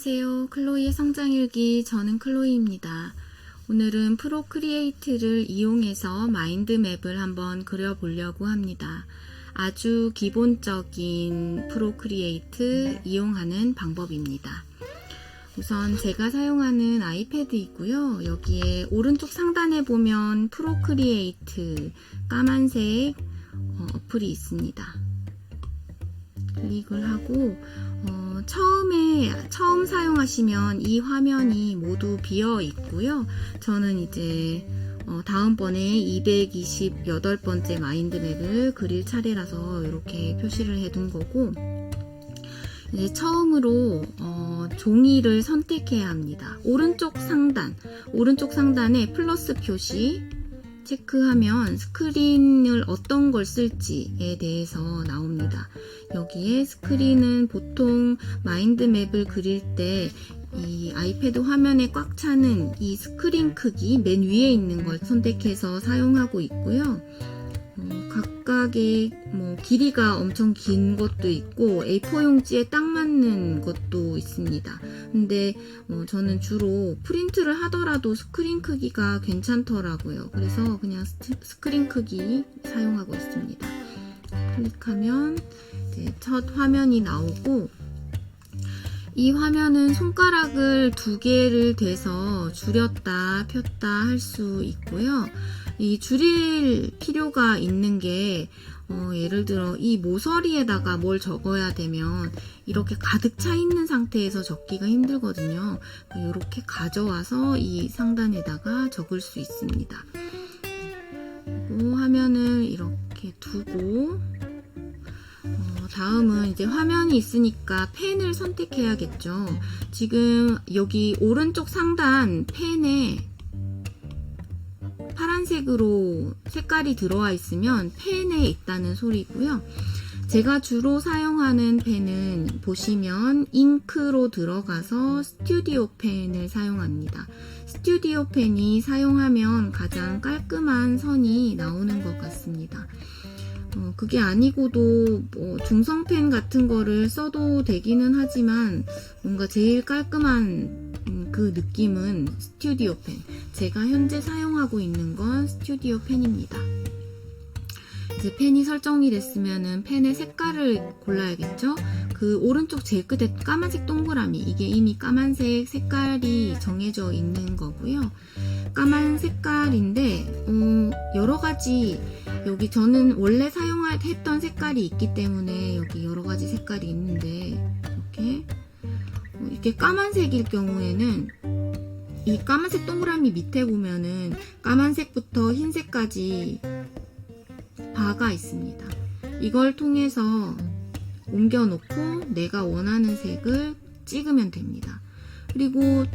안녕하세요. 클로이의 성장일기, 저는 클로이입니다. 오늘은 프로크리에이트를 이용해서 마인드맵을 한번 그려보려고 합니다. 아주 기본적인 프로크리에이트 이용하는 방법입니다. 우선 제가 사용하는 아이패드 있고요. 여기에 오른쪽 상단에 보면 프로크리에이트 까만색 어플이 있습니다. 클릭을 하고 처음 사용하시면 이 화면이 모두 비어 있고요. 저는 이제 다음번에 228번째 마인드맵을 그릴 차례라서 이렇게 표시를 해둔 거고, 이제 처음으로 종이를 선택해야 합니다. 오른쪽 상단에 플러스 표시 체크하면 스크린을 어떤 걸 쓸지에 대해서 나옵니다. 여기에 스크린은 보통 마인드맵을 그릴 때 이 아이패드 화면에 꽉 차는 이 스크린 크기 맨 위에 있는 걸 선택해서 사용하고 있고요. 각각의 길이가 엄청 긴 것도 있고 A4 용지에 딱 맞는 것도 있습니다. 근데 저는 주로 프린트를 하더라도 스크린 크기가 괜찮더라고요. 그래서 그냥 스크린 크기 사용하고 있습니다. 클릭하면 이제 첫 화면이 나오고, 이 화면은 손가락을 2개를 대서 줄였다 폈다 할 수 있고요. 이 줄일 필요가 있는 게 예를 들어 이 모서리에다가 뭘 적어야 되면 이렇게 가득 차 있는 상태에서 적기가 힘들거든요. 이렇게 가져와서 이 상단에다가 적을 수 있습니다. 그리고 화면을 이렇게 두고 다음은 이제 화면이 있으니까 펜을 선택해야겠죠. 지금 여기 오른쪽 상단 펜에 파란색으로 색깔이 들어와 있으면 펜에 있다는 소리고요. 제가 주로 사용하는 펜은 보시면 잉크로 들어가서 스튜디오 펜을 사용합니다. 스튜디오 펜이 사용하면 가장 깔끔한 선이 나오는 것 같습니다. 그게 아니고도 중성펜 같은 거를 써도 되기는 하지만 뭔가 제일 깔끔한 그 느낌은 스튜디오 펜. 제가 현재 사용하고 있는 건 스튜디오 펜입니다. 이제 펜이 설정이 됐으면은 펜의 색깔을 골라야겠죠? 그 오른쪽 제일 끝에 까만색 동그라미, 이게 이미 까만색 색깔이 정해져 있는 거고요. 까만 색깔인데 여러 가지, 여기 저는 원래 사용했던 색깔이 있기 때문에 여기 여러 가지 색깔이 있는데, 이렇게 까만색일 경우에는 이 까만색 동그라미 밑에 보면은 까만색부터 흰색까지 바가 있습니다. 이걸 통해서 옮겨놓고 내가 원하는 색을 찍으면 됩니다. 그리고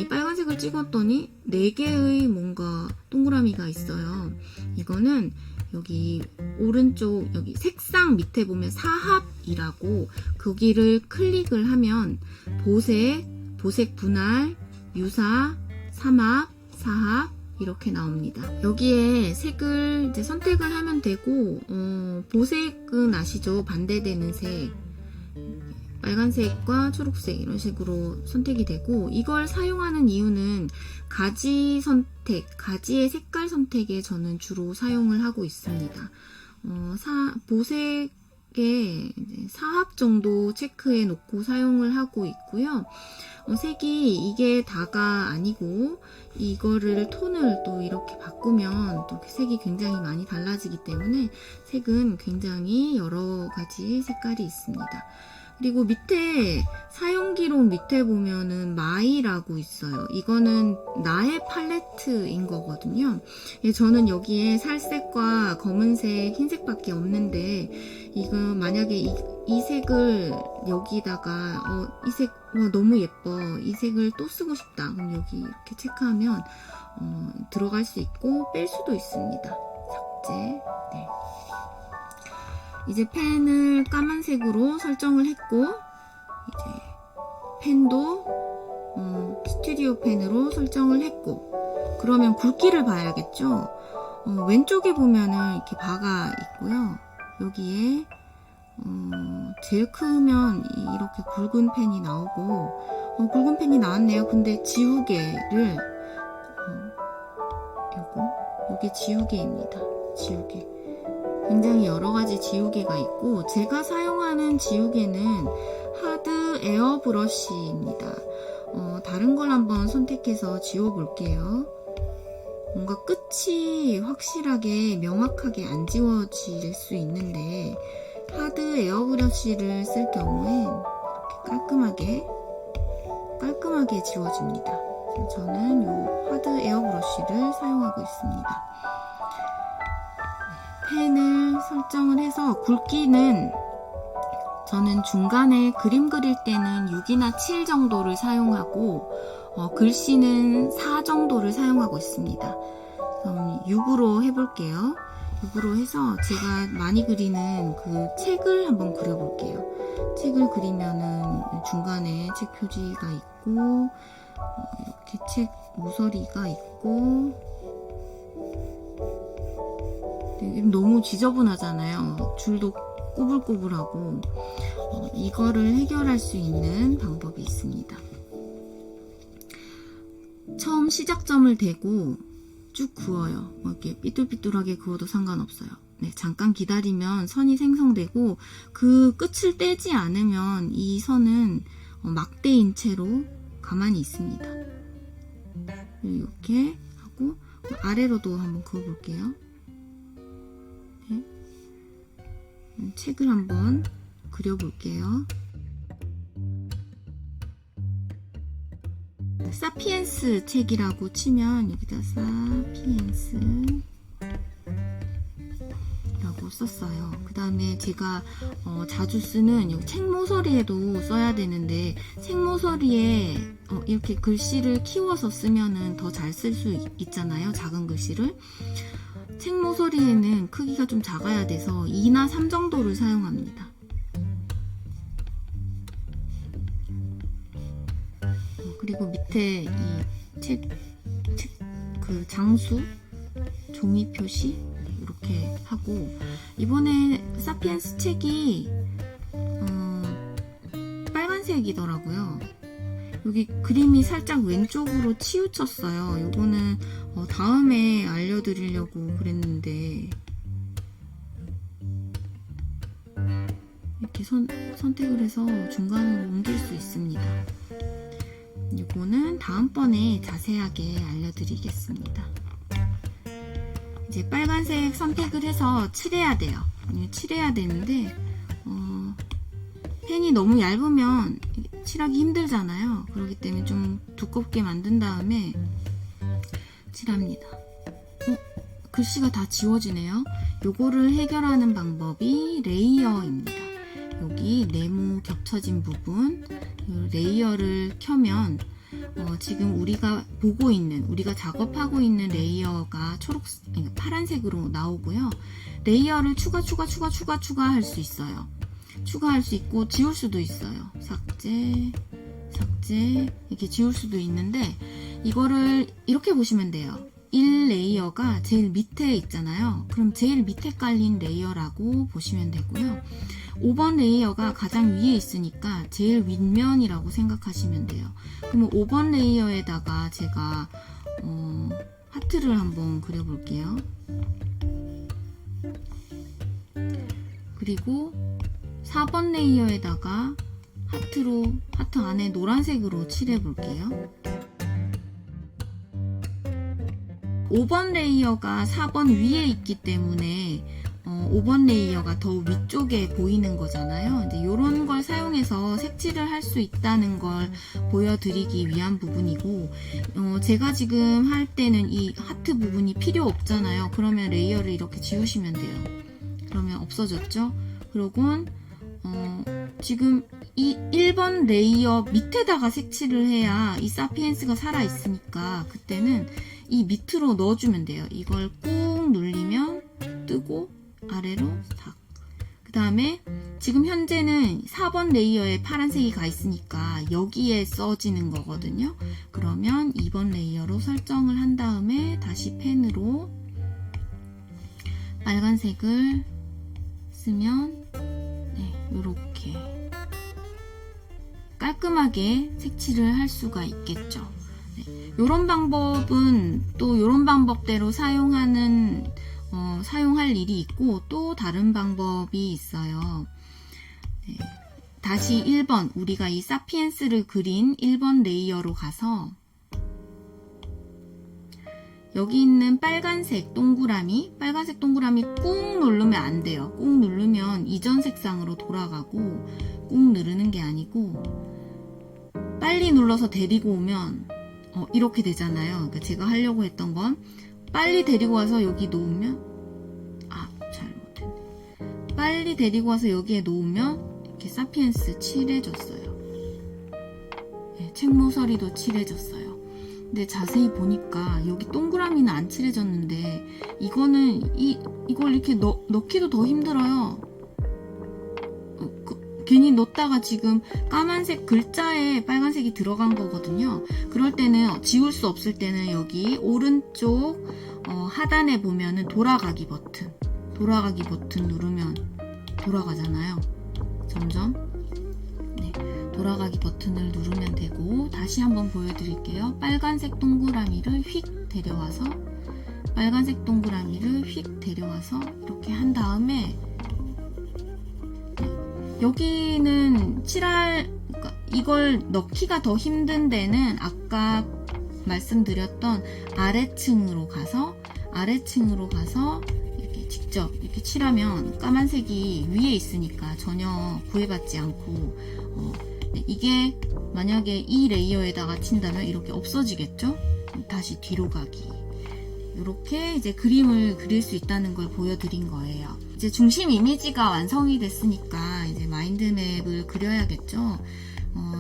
빨간색을 찍었더니 4개의 뭔가 동그라미가 있어요. 이거는 여기 오른쪽 여기 색상 밑에 보면 사합이라고, 거기를 클릭을 하면 보색 분할, 유사, 삼합, 사합 이렇게 나옵니다. 여기에 색을 이제 선택을 하면 되고, 보색은 아시죠? 반대되는 색. 빨간색과 초록색 이런 식으로 선택이 되고, 이걸 사용하는 이유는 가지의 색깔 선택에 저는 주로 사용을 하고 있습니다. 보색에 사합 정도 체크해 놓고 사용을 하고 있고요. 색이 이게 다가 아니고 이거를 톤을 또 이렇게 바꾸면 또 색이 굉장히 많이 달라지기 때문에 색은 굉장히 여러 가지 색깔이 있습니다. 그리고 밑에 사용기록 밑에 보면은 마이라고 있어요. 이거는 나의 팔레트인 거거든요. 저는 여기에 살색과 검은색, 흰색밖에 없는데, 이거 만약에 이 색을 여기다가 이 색 너무 예뻐, 이 색을 또 쓰고 싶다, 그럼 여기 이렇게 체크하면 들어갈 수 있고 뺄 수도 있습니다. 삭제. 네. 이제 펜을 까만색으로 설정을 했고, 이제 펜도 스튜디오 펜으로 설정을 했고, 그러면 굵기를 봐야겠죠. 왼쪽에 보면은 이렇게 바가 있고요. 여기에 제일 크면 이렇게 굵은 펜이 나오고, 굵은 펜이 나왔네요. 근데 지우개를 요게 지우개입니다. 지우개. 굉장히 여러가지 지우개가 있고, 제가 사용하는 지우개는 하드 에어 브러쉬입니다. 다른 걸 한번 선택해서 지워볼게요. 뭔가 끝이 확실하게 명확하게 안 지워질 수 있는데, 하드 에어 브러쉬를 쓸 경우엔 이렇게 깔끔하게 지워집니다. 저는 이 하드 에어 브러쉬를 사용하고 있습니다. 펜을 설정을 해서 굵기는 저는 중간에 그림 그릴 때는 6이나 7 정도를 사용하고 글씨는 4 정도를 사용하고 있습니다. 그럼 6으로 해볼게요. 6으로 해서 제가 많이 그리는 그 책을 한번 그려볼게요. 책을 그리면은 중간에 책 표지가 있고 이렇게 책 모서리가 있고, 너무 지저분하잖아요. 줄도 꼬불꼬불하고. 이거를 해결할 수 있는 방법이 있습니다. 처음 시작점을 대고 쭉 그어요. 이렇게 삐뚤삐뚤하게 그어도 상관없어요. 네, 잠깐 기다리면 선이 생성되고, 그 끝을 떼지 않으면 이 선은 막대인 채로 가만히 있습니다. 이렇게 하고 아래로도 한번 그어볼게요. 네. 책을 한번 그려볼게요. 사피엔스 책이라고 치면 여기다 사피엔스 라고 썼어요. 그 다음에 제가 자주 쓰는 여기 책 모서리에도 써야 되는데, 책 모서리에 이렇게 글씨를 키워서 쓰면은 더 잘 쓸 수 있잖아요. 작은 글씨를. 책 모서리에는 크기가 좀 작아야 돼서 2나 3 정도를 사용합니다. 그리고 밑에 이 책 그 장수 종이 표시 이렇게 하고, 이번에 사피엔스 책이 빨간색이더라고요. 여기 그림이 살짝 왼쪽으로 치우쳤어요. 요거는 다음에 알려드리려고 그랬는데, 이렇게 선택을 해서 중간으로 옮길 수 있습니다. 이거는 다음번에 자세하게 알려드리겠습니다. 이제 빨간색 선택을 해서 칠해야 돼요. 칠해야 되는데 펜이 너무 얇으면 칠하기 힘들잖아요. 그렇기 때문에 좀 두껍게 만든 다음에 칠합니다. 글씨가 다 지워지네요. 요거를 해결하는 방법이 레이어입니다. 여기 네모 겹쳐진 부분, 레이어를 켜면 지금 우리가 보고 있는, 우리가 작업하고 있는 레이어가 파란색으로 나오고요. 레이어를 추가할 수 있어요. 추가할 수 있고 지울 수도 있어요. 삭제 이렇게 지울 수도 있는데, 이거를 이렇게 보시면 돼요. 1레이어가 제일 밑에 있잖아요. 그럼 제일 밑에 깔린 레이어라고 보시면 되고요. 5번 레이어가 가장 위에 있으니까 제일 윗면이라고 생각하시면 돼요. 그러면 5번 레이어에다가 제가 하트를 한번 그려볼게요. 그리고 4번 레이어에다가 하트 안에 노란색으로 칠해볼게요. 5번 레이어가 4번 위에 있기 때문에 5번 레이어가 더 위쪽에 보이는 거잖아요. 이제 이런 걸 사용해서 색칠을 할 수 있다는 걸 보여드리기 위한 부분이고, 제가 지금 할 때는 이 하트 부분이 필요 없잖아요. 그러면 레이어를 이렇게 지우시면 돼요. 그러면 없어졌죠? 그러곤 지금 이 1번 레이어 밑에다가 색칠을 해야 이 사피엔스가 살아있으니까, 그때는 이 밑으로 넣어주면 돼요. 이걸 꾹 눌리면 뜨고 아래로 탁. 그 다음에 지금 현재는 4번 레이어에 파란색이 가 있으니까 여기에 써지는 거거든요. 그러면 2번 레이어로 설정을 한 다음에 다시 펜으로 빨간색을 쓰면 이렇게 깔끔하게 색칠을 할 수가 있겠죠. 요런 방법은 또 요런 방법대로 사용할 일이 있고 또 다른 방법이 있어요. 네. 다시 1번, 우리가 이 사피엔스를 그린 1번 레이어로 가서 여기 있는 빨간색 동그라미 꾹 누르면 안 돼요. 꾹 누르면 이전 색상으로 돌아가고, 꾹 누르는 게 아니고 빨리 눌러서 데리고 오면 이렇게 되잖아요. 그러니까 제가 하려고 했던 건 빨리 데리고 와서 여기 놓으면 잘못했네. 빨리 데리고 와서 여기에 놓으면 이렇게 사피엔스 칠해졌어요. 네, 책모서리도 칠해졌어요. 근데 자세히 보니까 여기 동그라미는 안 칠해졌는데 이거는 이걸 이렇게 넣기도 더 힘들어요. 괜히 넣다가 지금 까만색 글자에 빨간색이 들어간 거거든요. 그럴 때는 지울 수 없을 때는 여기 오른쪽 하단에 보면은 돌아가기 버튼 누르면 돌아가잖아요. 점점 네, 돌아가기 버튼을 누르면 되고, 다시 한번 보여드릴게요. 빨간색 동그라미를 휙 데려와서 이렇게 한 다음에 여기는 그러니까 이걸 넣기가 더 힘든 데는 아까 말씀드렸던 아래층으로 가서 이렇게 직접 이렇게 칠하면 까만색이 위에 있으니까 전혀 구애받지 않고 이게 만약에 이 레이어에다가 친다면 이렇게 없어지겠죠? 다시 뒤로 가기. 이렇게 이제 그림을 그릴 수 있다는 걸 보여드린 거예요. 이제 중심 이미지가 완성이 됐으니까 이제 마인드맵을 그려야겠죠.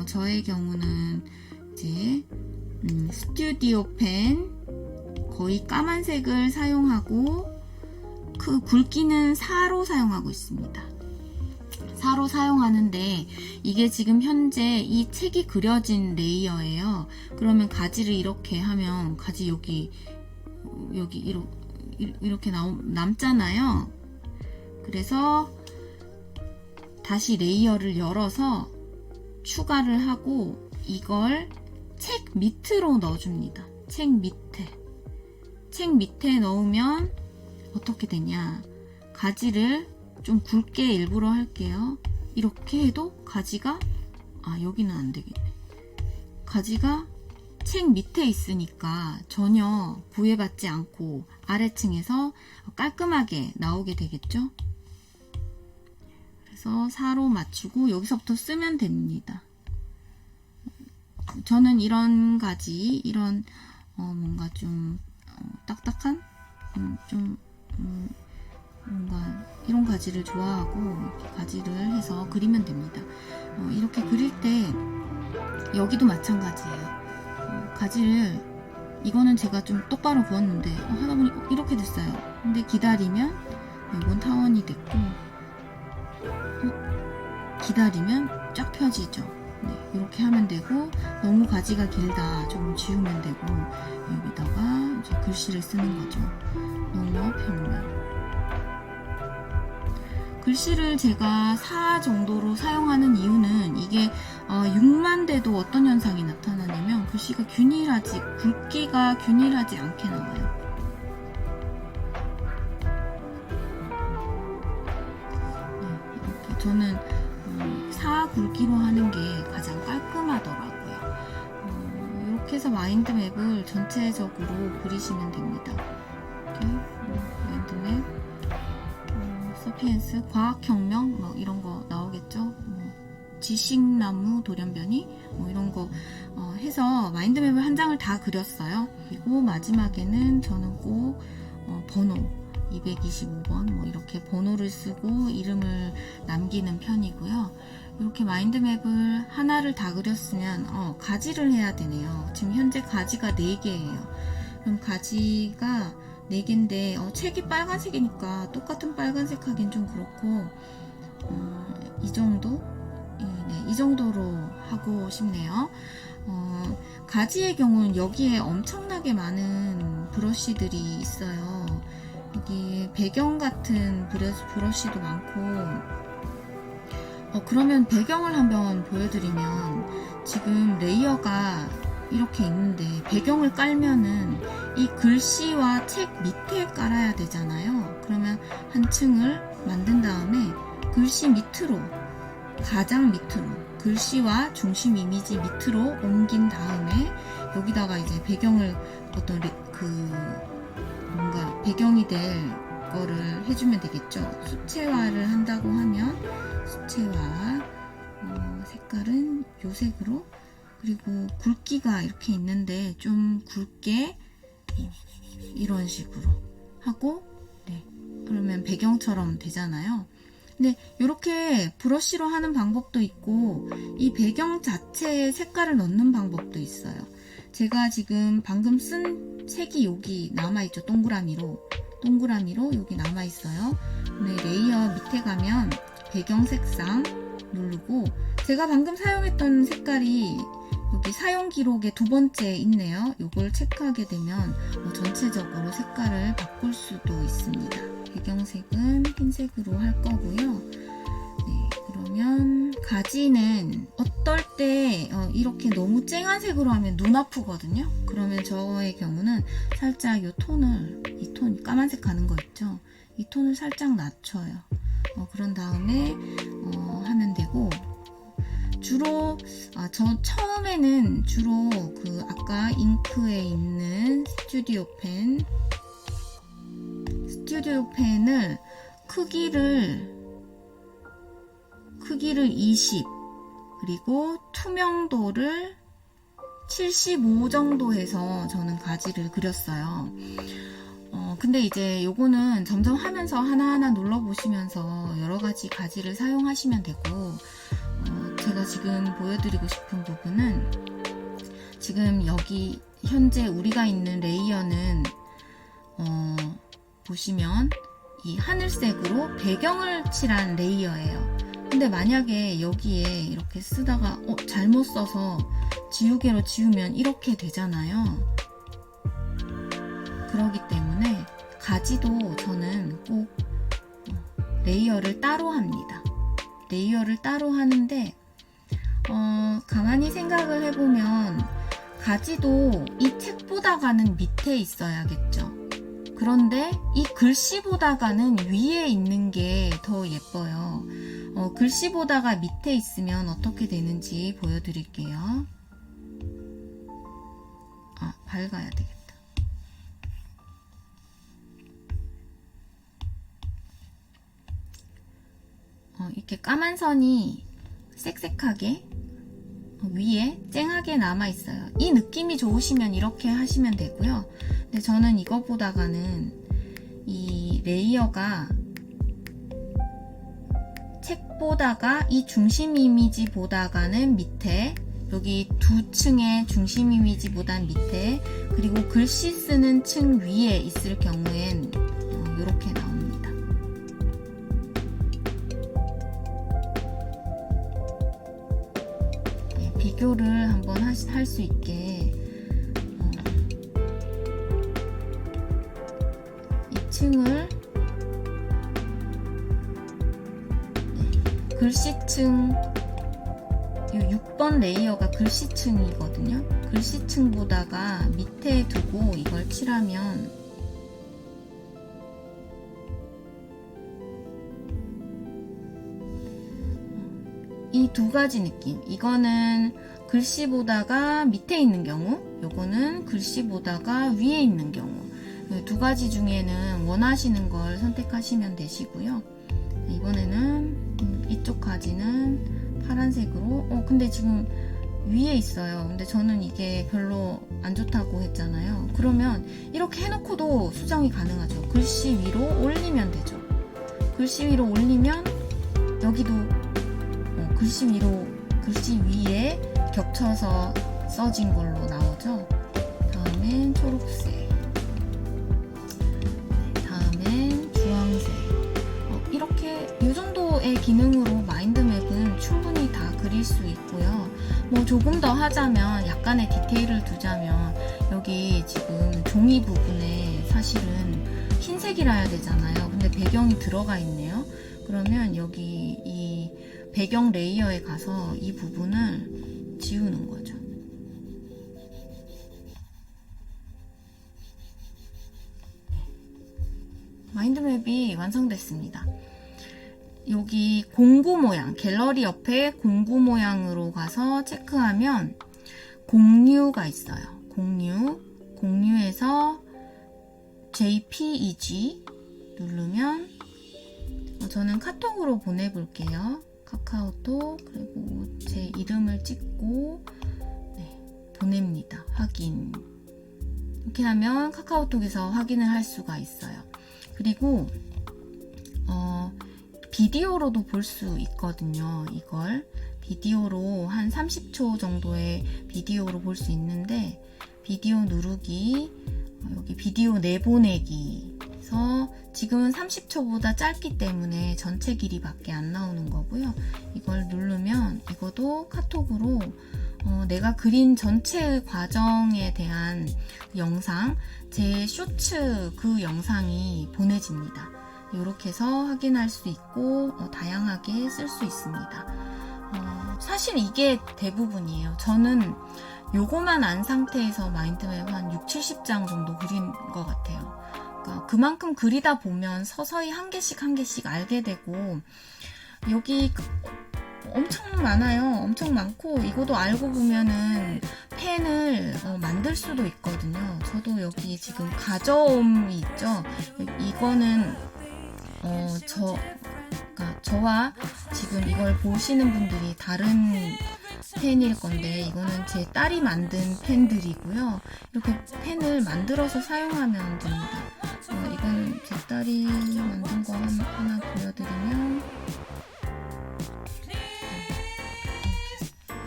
저의 경우는 이제 스튜디오 펜 거의 까만색을 사용하고 그 굵기는 4로 사용하고 있습니다. 4로 사용하는데 이게 지금 현재 이 책이 그려진 레이어예요. 그러면 가지를 이렇게 하면 가지 여기 이렇게 남잖아요. 그래서 다시 레이어를 열어서 추가를 하고 이걸 책 밑으로 넣어줍니다. 책 밑에 넣으면 어떻게 되냐, 가지를 좀 굵게 일부러 할게요. 이렇게 해도 가지가 여기는 안 되겠네. 가지가 책 밑에 있으니까 전혀 구애받지 않고 아래층에서 깔끔하게 나오게 되겠죠. 그래서 4로 맞추고 여기서부터 쓰면 됩니다. 저는 이런 가지, 이런 뭔가 좀 딱딱한 뭔가 이런 가지를 좋아하고 이렇게 가지를 해서 그리면 됩니다. 이렇게 그릴 때 여기도 마찬가지예요. 가지를, 이거는 제가 좀 똑바로 그었는데 하다 보니 이렇게 됐어요. 근데 기다리면 이건 타원이 됐고, 기다리면 쫙 펴지죠. 네, 이렇게 하면 되고, 너무 가지가 길다 조금 지우면 되고, 여기다가 이제 글씨를 쓰는 거죠. 농어 평면. 글씨를 제가 4 정도로 사용하는 이유는 이게 6만 돼도 어떤 현상이 나타나냐면 글씨가 굵기가 균일하지 않게 나와요. 네, 이렇게 저는 4 굵기로 하는 게 가장 깔끔하더라고요. 이렇게 해서 마인드맵을 전체적으로 그리시면 됩니다. 이렇게 마인드맵, 사피엔스, 과학혁명 뭐 이런 거 나오겠죠. 지식나무 돌연변이 뭐 이런 거 해서 마인드맵을 한 장을 다 그렸어요. 그리고 마지막에는 저는 꼭 번호 225번 뭐 이렇게 번호를 쓰고 이름을 남기는 편이고요. 이렇게 마인드맵을 하나를 다 그렸으면 가지를 해야 되네요. 지금 현재 가지가 4개예요. 그럼 가지가 4개인데 책이 빨간색이니까 똑같은 빨간색 하긴 좀 그렇고 이 정도? 네, 이 정도로 하고 싶네요. 가지의 경우는 여기에 엄청나게 많은 브러쉬들이 있어요. 여기 배경 같은 브러쉬도 많고 그러면 배경을 한번 보여드리면 지금 레이어가 이렇게 있는데 배경을 깔면은 이 글씨와 책 밑에 깔아야 되잖아요. 그러면 한 층을 만든 다음에 글씨 밑으로, 가장 밑으로, 글씨와 중심 이미지 밑으로 옮긴 다음에 여기다가 이제 배경을 어떤 뭔가 배경이 될 거를 해주면 되겠죠. 수채화를 한다고 하면 수채화, 색깔은 요 색으로, 그리고 굵기가 이렇게 있는데 좀 굵게 이런 식으로 하고, 네, 그러면 배경처럼 되잖아요. 근데 이렇게 브러쉬로 하는 방법도 있고 이 배경 자체에 색깔을 넣는 방법도 있어요. 제가 지금 방금 쓴 색이 여기 남아있죠. 동그라미로 여기 남아있어요. 네, 레이어 밑에 가면 배경 색상 누르고, 제가 방금 사용했던 색깔이 여기 사용 기록에 두 번째 있네요. 이걸 체크하게 되면 전체적으로 색깔을 바꿀 수도 있습니다. 배경색은 흰색으로 할 거고요. 네, 그러면 가지는 어떨 때 이렇게 너무 쨍한 색으로 하면 눈 아프거든요. 그러면 저의 경우는 살짝 이 톤 까만색 가는 거 있죠. 이 톤을 살짝 낮춰요. 그런 다음에 하면 되고, 주로 저 처음에는 주로 그 아까 잉크에 있는 스튜디오 펜을 크기를 20, 그리고 투명도를 75 정도 해서 저는 가지를 그렸어요. 근데 이제 요거는 점점 하면서 하나하나 눌러보시면서 여러가지 가지를 사용하시면 되고, 제가 지금 보여드리고 싶은 부분은 지금 여기 현재 우리가 있는 레이어는 보시면 이 하늘색으로 배경을 칠한 레이어예요. 근데 만약에 여기에 이렇게 쓰다가 잘못 써서 지우개로 지우면 이렇게 되잖아요. 그렇기 때문에 가지도 저는 꼭 레이어를 따로 합니다. 레이어를 따로 하는데 가만히 생각을 해보면 가지도 이 책보다가는 밑에 있어야겠죠. 그런데 이 글씨보다가는 위에 있는 게 더 예뻐요. 글씨보다가 밑에 있으면 어떻게 되는지 보여드릴게요. 밝아야 되겠다. 이렇게 까만 선이 쌕쌕하게 위에 쨍하게 남아 있어요. 이 느낌이 좋으시면 이렇게 하시면 되고요. 근데 저는 이거보다가는 이 레이어가 책보다가 이 중심 이미지보다가는 밑에, 여기 두 층의 중심 이미지보다 밑에, 그리고 글씨 쓰는 층 위에 있을 경우엔 이렇게 나옵니다. 네, 비교를 한번 할 수 있게 이 층을 글씨층, 6번 레이어가 글씨층이거든요. 글씨층보다가 밑에 두고 이걸 칠하면 이 두 가지 느낌, 이거는 글씨보다가 밑에 있는 경우, 요거는 글씨보다가 위에 있는 경우, 두 가지 중에는 원하시는 걸 선택하시면 되시고요. 이번에는 이쪽 가지는 파란색으로, 근데 지금 위에 있어요. 근데 저는 이게 별로 안 좋다고 했잖아요. 그러면 이렇게 해놓고도 수정이 가능하죠. 글씨 위로 올리면 되죠. 글씨 위로 올리면 여기도 글씨 위에 겹쳐서 써진 걸로 나오죠. 다음엔 초록색, 다음엔 주황색. 이렇게 이 정도의 기능으로 마인드맵은 충분히 다 그릴 수 있고요. 조금 더 하자면, 약간의 디테일을 두자면, 여기 지금 종이 부분에 사실은 흰색이라 해야 되잖아요. 근데 배경이 들어가 있네요. 그러면 여기 이 배경 레이어에 가서 이 부분을 지우는 거죠. 마인드맵이 완성됐습니다. 여기 공구 모양, 갤러리 옆에 공구 모양으로 가서 체크하면 공유가 있어요. 공유에서 JPEG 누르면 저는 카톡으로 보내볼게요. 카카오톡, 그리고 제 이름을 찍고 보냅니다. 확인. 이렇게 하면 카카오톡에서 확인을 할 수가 있어요. 그리고 비디오로도 볼 수 있거든요. 이걸 비디오로 한 30초 정도의 비디오로 볼 수 있는데, 비디오 누르기, 여기 비디오 내보내기에서 지금은 30초보다 짧기 때문에 전체 길이밖에 안 나오는 거고요. 이걸 누르면 이것도 카톡으로 내가 그린 전체의 과정에 대한 영상, 제 쇼츠 그 영상이 보내집니다. 이렇게 해서 확인할 수 있고 다양하게 쓸 수 있습니다. 사실 이게 대부분이에요. 저는 요거만 안 상태에서 마인드맵 한 6, 70장 정도 그린 것 같아요. 그러니까 그만큼 그리다 보면 서서히 한 개씩 알게 되고, 여기 엄청 많아요. 엄청 많고, 이것도 알고 보면은 펜을 만들 수도 있거든요. 저도 여기 지금 가져옴이 있죠. 이거는 그러니까 저와 지금 이걸 보시는 분들이 다른 펜일 건데, 이거는 제 딸이 만든 펜들이고요. 이렇게 펜을 만들어서 사용하면 됩니다. 이건 제 딸이 만든 거 하나 보여드리면,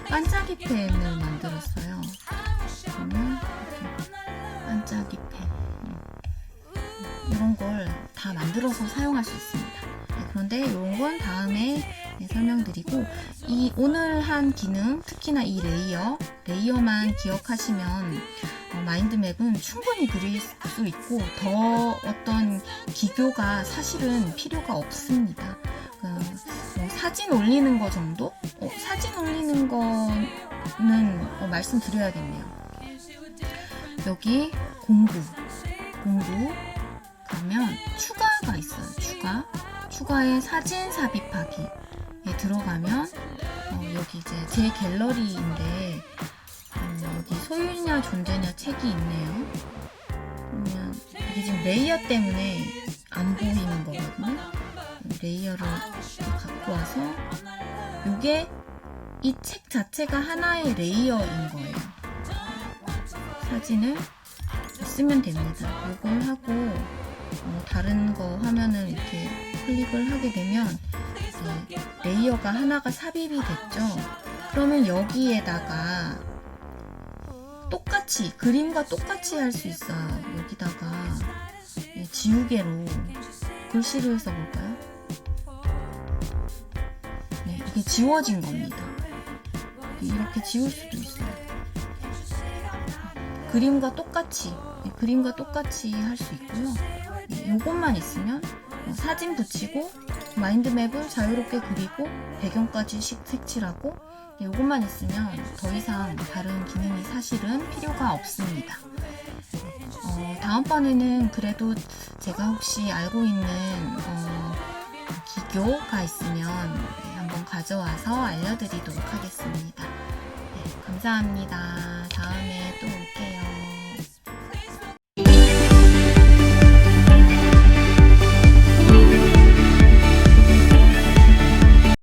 반짝이 펜을 만들었어요. 그러면 이렇게 반짝이 펜, 이런 걸 다 만들어서 사용할 수 있습니다. 그런데 이런 건 다음에 설명드리고, 이 오늘 한 기능, 특히나 이 레이어만 기억하시면 마인드맵은 충분히 그릴 수 있고, 더 어떤 기교가 사실은 필요가 없습니다. 사진 올리는 거 정도? 사진 올리는 거는 말씀드려야겠네요. 여기 공구 가면 추가가 있어요. 추가에 사진 삽입하기에 들어가면 여기 이제 제 갤러리인데 여기 소유냐 존재냐 책이 있네요. 그러면 이게 지금 레이어 때문에 안 보이는 거거든요. 레이어를 갖고 와서, 요게 이 책 자체가 하나의 레이어인 거예요. 사진을 쓰면 됩니다. 요걸 하고 다른 거 화면을 이렇게 클릭을 하게 되면 레이어가 하나가 삽입이 됐죠. 그러면 여기에다가 똑같이, 그림과 똑같이 할 수 있어요. 여기다가 지우개로 글씨를 써볼까요? 이게 지워진 겁니다. 이렇게 지울 수도 있어요. 그림과 똑같이 할 수 있고요. 요것만 있으면 사진 붙이고, 마인드맵을 자유롭게 그리고, 배경까지 색칠하고, 요것만 있으면 더 이상 다른 기능이 사실은 필요가 없습니다. 다음번에는 그래도 제가 혹시 알고 있는 기교가 있으면 한번 가져와서 알려드리도록 하겠습니다. 감사합니다. 다음에 또 올게요.